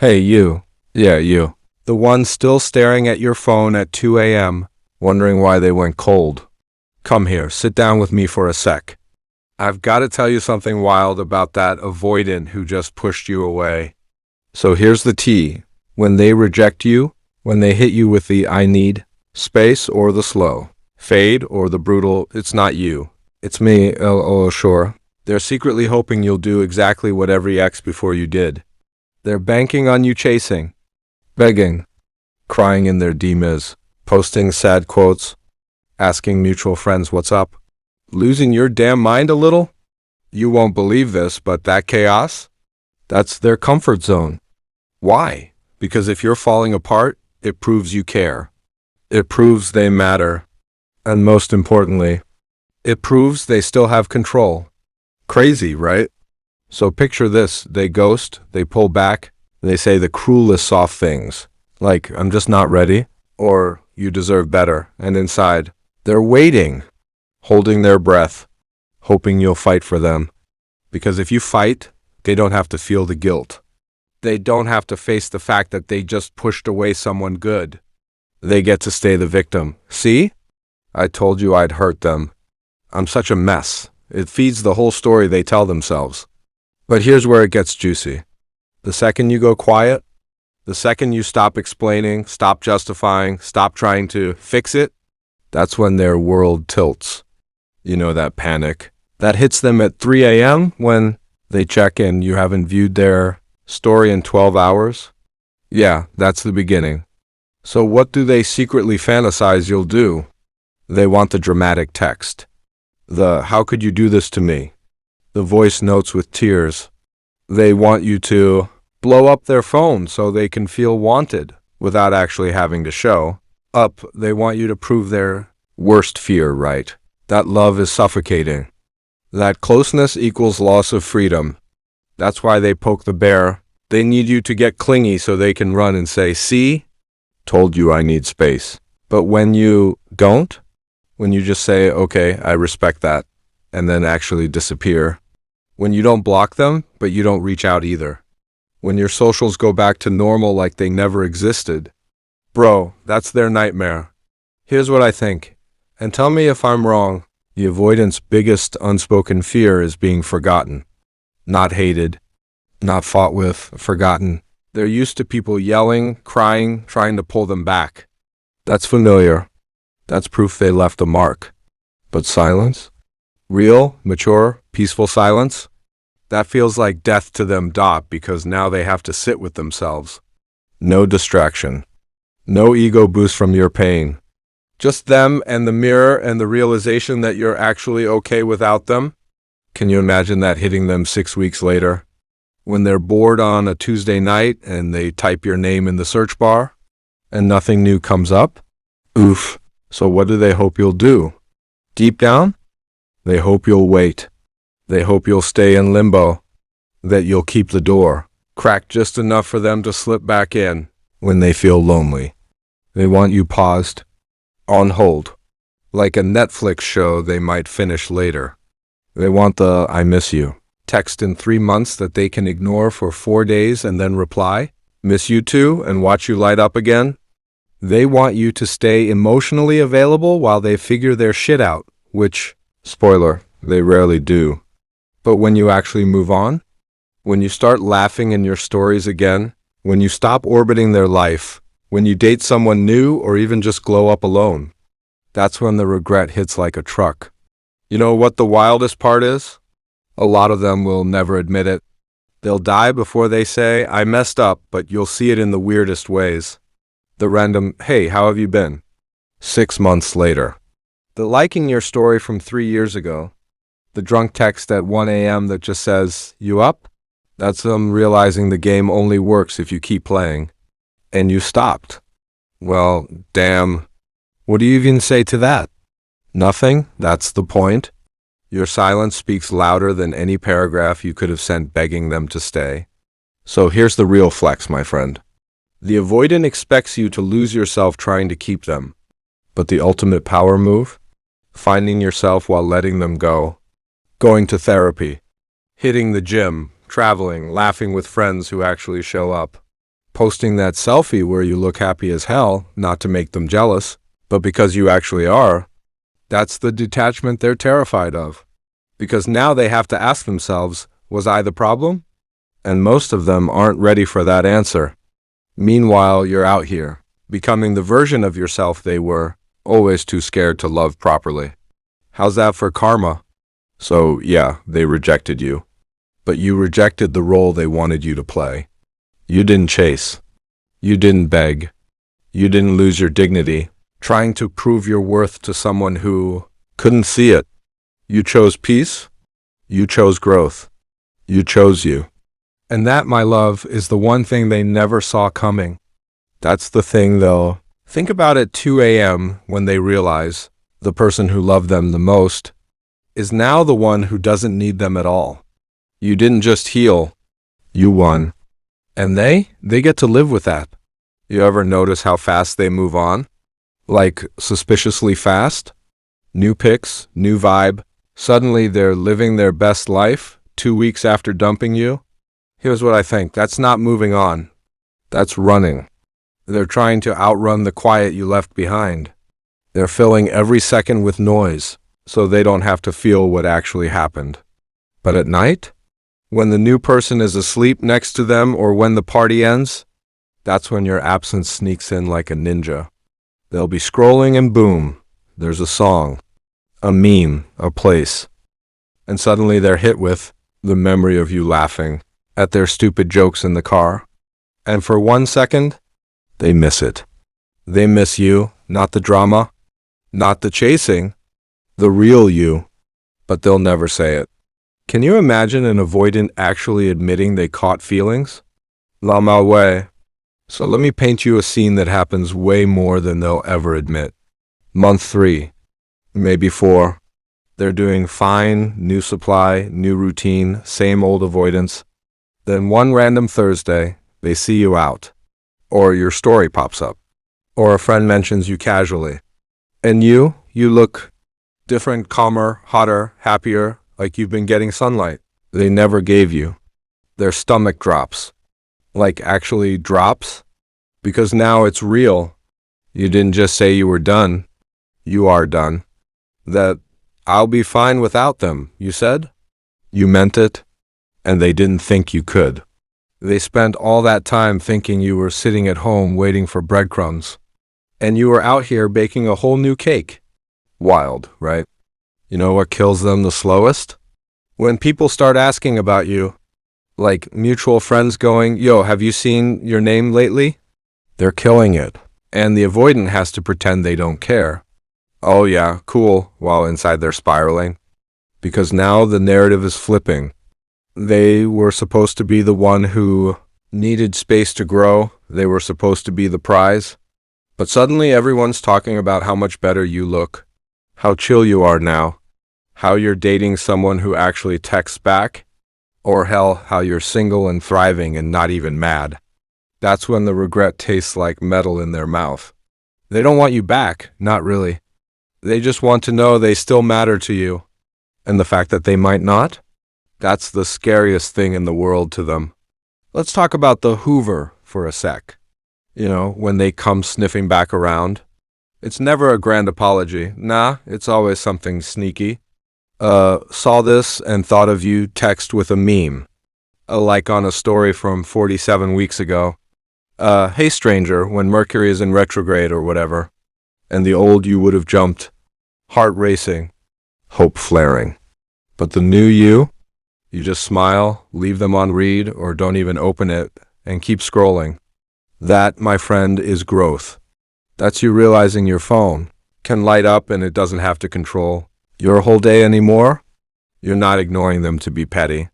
Hey, you. Yeah, you. The one still staring at your phone at 2 a.m., wondering why they went cold. Come here, sit down with me for a sec. I've got to tell you something wild about that avoidant who just pushed you away. So here's the tea. When they reject you, when they hit you with the I need space or the slow fade or the brutal it's not you, it's me, sure. They're secretly hoping you'll do exactly what every ex before you did. They're banking on you chasing, begging, crying in their DMs, posting sad quotes, asking mutual friends what's up. Losing your damn mind a little? You won't believe this, but that chaos? That's their comfort zone. Why? Because if you're falling apart, it proves you care. It proves they matter. And most importantly, it proves they still have control. Crazy, right? So picture this, they ghost, they pull back, they say the cruelest soft things, like, I'm just not ready, or you deserve better, and inside, they're waiting, holding their breath, hoping you'll fight for them. Because if you fight, they don't have to feel the guilt. They don't have to face the fact that they just pushed away someone good. They get to stay the victim. See? I told you I'd hurt them. I'm such a mess. It feeds the whole story they tell themselves. But here's where it gets juicy. The second you go quiet, the second you stop explaining, stop justifying, stop trying to fix it, that's when their world tilts. You know, that panic. That hits them at 3 a.m. when they check in. You haven't viewed their story in 12 hours? Yeah, that's the beginning. So what do they secretly fantasize you'll do? They want the dramatic text. The how could you do this to me? The voice notes with tears. They want you to blow up their phone so they can feel wanted without actually having to show up. They want you to prove their worst fear right. That love is suffocating. That closeness equals loss of freedom. That's why they poke the bear. They need you to get clingy so they can run and say, see? Told you I need space. But when you don't, when you just say, okay, I respect that, and then actually disappear. When you don't block them, but you don't reach out either. When your socials go back to normal like they never existed. Bro, that's their nightmare. Here's what I think, and tell me if I'm wrong. The avoidant's biggest unspoken fear is being forgotten. Not hated, not fought with, forgotten. They're used to people yelling, crying, trying to pull them back. That's familiar. That's proof they left a mark. But silence? Real, mature, peaceful silence? That feels like death to them, because now they have to sit with themselves. No distraction. No ego boost from your pain. Just them and the mirror and the realization that you're actually okay without them. Can you imagine that hitting them 6 weeks later? When they're bored on a Tuesday night and they type your name in the search bar and nothing new comes up? Oof. So what do they hope you'll do? Deep down? They hope you'll wait. They hope you'll stay in limbo. That you'll keep the door cracked just enough for them to slip back in when they feel lonely. They want you paused, on hold, like a Netflix show they might finish later. They want the I miss you text in 3 months that they can ignore for 4 days and then reply, miss you too, and watch you light up again. They want you to stay emotionally available while they figure their shit out, which, spoiler, they rarely do. But when you actually move on, when you start laughing in your stories again, when you stop orbiting their life, when you date someone new or even just glow up alone, that's when the regret hits like a truck. You know what the wildest part is? A lot of them will never admit it. They'll die before they say, I messed up, but you'll see it in the weirdest ways. The random, hey, how have you been? 6 months later. The liking your story from 3 years ago. The drunk text at 1 a.m. that just says, you up? That's them realizing the game only works if you keep playing. And you stopped. Well, damn. What do you even say to that? Nothing? That's the point. Your silence speaks louder than any paragraph you could have sent begging them to stay. So here's the real flex, my friend. The avoidant expects you to lose yourself trying to keep them. But the ultimate power move? Finding yourself while letting them go. Going to therapy. Hitting the gym. Traveling. Laughing with friends who actually show up. posting that selfie where you look happy as hell, not to make them jealous, but because you actually are. That's the detachment they're terrified of. Because now they have to ask themselves, was I the problem? And most of them aren't ready for that answer. Meanwhile, you're out here, becoming the version of yourself they were, always too scared to love properly. How's that for karma? So, yeah, they rejected you. But you rejected the role they wanted you to play. You didn't chase. You didn't beg. You didn't lose your dignity, trying to prove your worth to someone who couldn't see it. You chose peace. You chose growth. You chose you. And that, my love, is the one thing they never saw coming. That's the thing, though. Think about it 2 a.m. when they realize the person who loved them the most is now the one who doesn't need them at all. You didn't just heal. You won. And they get to live with that. You ever notice how fast they move on? Like, suspiciously fast? New pics, new vibe. Suddenly they're living their best life 2 weeks after dumping you. Here's what I think. That's not moving on. That's running. They're trying to outrun the quiet you left behind. They're filling every second with noise, so they don't have to feel what actually happened. But at night, when the new person is asleep next to them or when the party ends, that's when your absence sneaks in like a ninja. They'll be scrolling and boom, there's a song, a meme, a place. And suddenly they're hit with the memory of you laughing at their stupid jokes in the car. And for 1 second, they miss it. They miss you, not the drama, not the chasing, the real you. But they'll never say it. Can you imagine an avoidant actually admitting they caught feelings? La malway. So let me paint you a scene that happens way more than they'll ever admit. Month 3, maybe 4. They're doing fine, new supply, new routine, same old avoidance. Then one random Thursday, they see you out. Or your story pops up. Or a friend mentions you casually. And you look different, calmer, hotter, happier, like you've been getting sunlight. They never gave you. Their stomach drops. Like actually drops. Because now it's real. You didn't just say you were done. You are done. That I'll be fine without them, you said? You meant it. And they didn't think you could. They spent all that time thinking you were sitting at home waiting for breadcrumbs. And you were out here baking a whole new cake. Wild, right? You know what kills them the slowest? When people start asking about you, like mutual friends going, yo, have you seen your name lately? They're killing it. And the avoidant has to pretend they don't care. Oh yeah, cool, while inside they're spiraling. Because now the narrative is flipping. They were supposed to be the one who needed space to grow. They were supposed to be the prize. But suddenly everyone's talking about how much better you look, how chill you are now, how you're dating someone who actually texts back, or hell, how you're single and thriving and not even mad. That's when the regret tastes like metal in their mouth. They don't want you back, not really. They just want to know they still matter to you. And the fact that they might not? That's the scariest thing in the world to them. Let's talk about the hoover for a sec. You know, when they come sniffing back around. It's never a grand apology. Nah, it's always something sneaky. Saw this and thought of you text with a meme. Like on a story from 47 weeks ago. Hey stranger, when Mercury is in retrograde or whatever. And the old you would have jumped. Heart racing. Hope flaring. But the new you just smile, leave them on read, or don't even open it, and keep scrolling. That, my friend, is growth. That's you realizing your phone can light up and it doesn't have to control your whole day anymore. You're not ignoring them to be petty.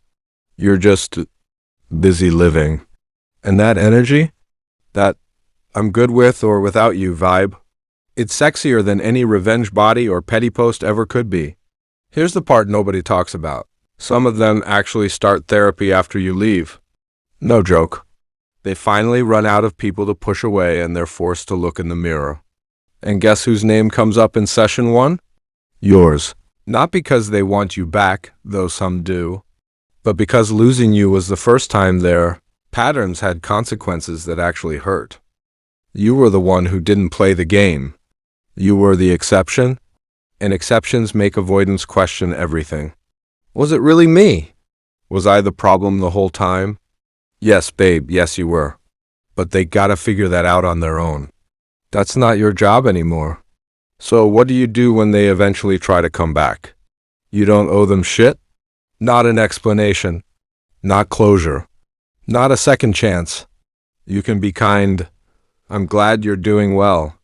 You're just busy living. And that energy, that I'm good with or without you vibe, it's sexier than any revenge body or petty post ever could be. Here's the part nobody talks about. Some of them actually start therapy after you leave. No joke. They finally run out of people to push away and they're forced to look in the mirror. And guess whose name comes up in session 1? Yours. Not because they want you back, though some do, but because losing you was the first time their Patterns had consequences that actually hurt. You were the one who didn't play the game. You were the exception, and exceptions make avoidance question everything. Was it really me? Was I the problem the whole time? Yes, babe, yes you were. But they gotta figure that out on their own. That's not your job anymore. So what do you do when they eventually try to come back? You don't owe them shit? Not an explanation. Not closure. Not a second chance. You can be kind. I'm glad you're doing well.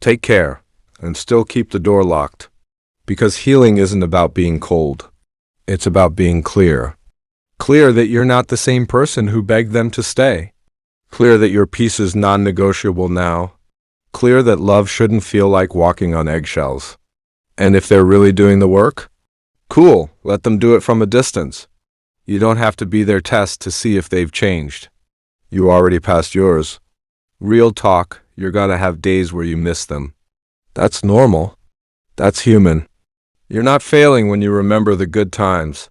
Take care, and still keep the door locked. Because healing isn't about being cold. It's about being clear. Clear that you're not the same person who begged them to stay. Clear that your peace is non-negotiable now. Clear that love shouldn't feel like walking on eggshells. And if they're really doing the work, cool, let them do it from a distance. You don't have to be their test to see if they've changed. You already passed yours. Real talk, you're gonna have days where you miss them. That's normal. That's human. You're not failing when you remember the good times.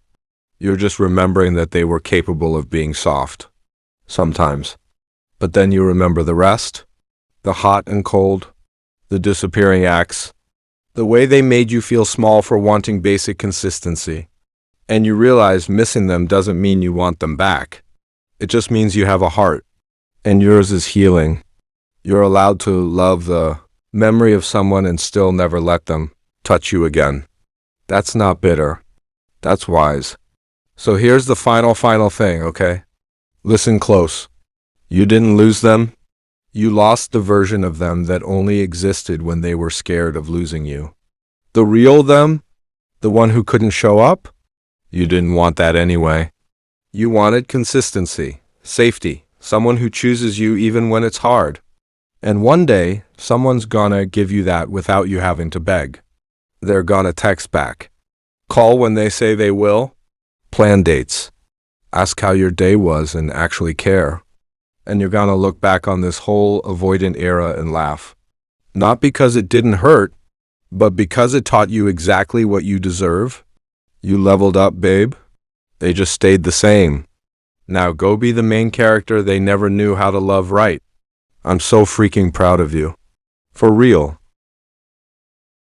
You're just remembering that they were capable of being soft. Sometimes. But then you remember the rest. The hot and cold. The disappearing acts. The way they made you feel small for wanting basic consistency. And you realize missing them doesn't mean you want them back. It just means you have a heart. And yours is healing. You're allowed to love the memory of someone and still never let them touch you again. That's not bitter. That's wise. So here's the final thing, okay? Listen close. You didn't lose them. You lost the version of them that only existed when they were scared of losing you. The real them, the one who couldn't show up, you didn't want that anyway. You wanted consistency, safety, someone who chooses you even when it's hard. And one day, someone's gonna give you that without you having to beg. They're gonna text back. Call when they say they will. Plan dates. Ask how your day was and actually care. And you're gonna look back on this whole avoidant era and laugh. Not because it didn't hurt, but because it taught you exactly what you deserve. You leveled up, babe. They just stayed the same. Now go be the main character they never knew how to love right. I'm so freaking proud of you. For real.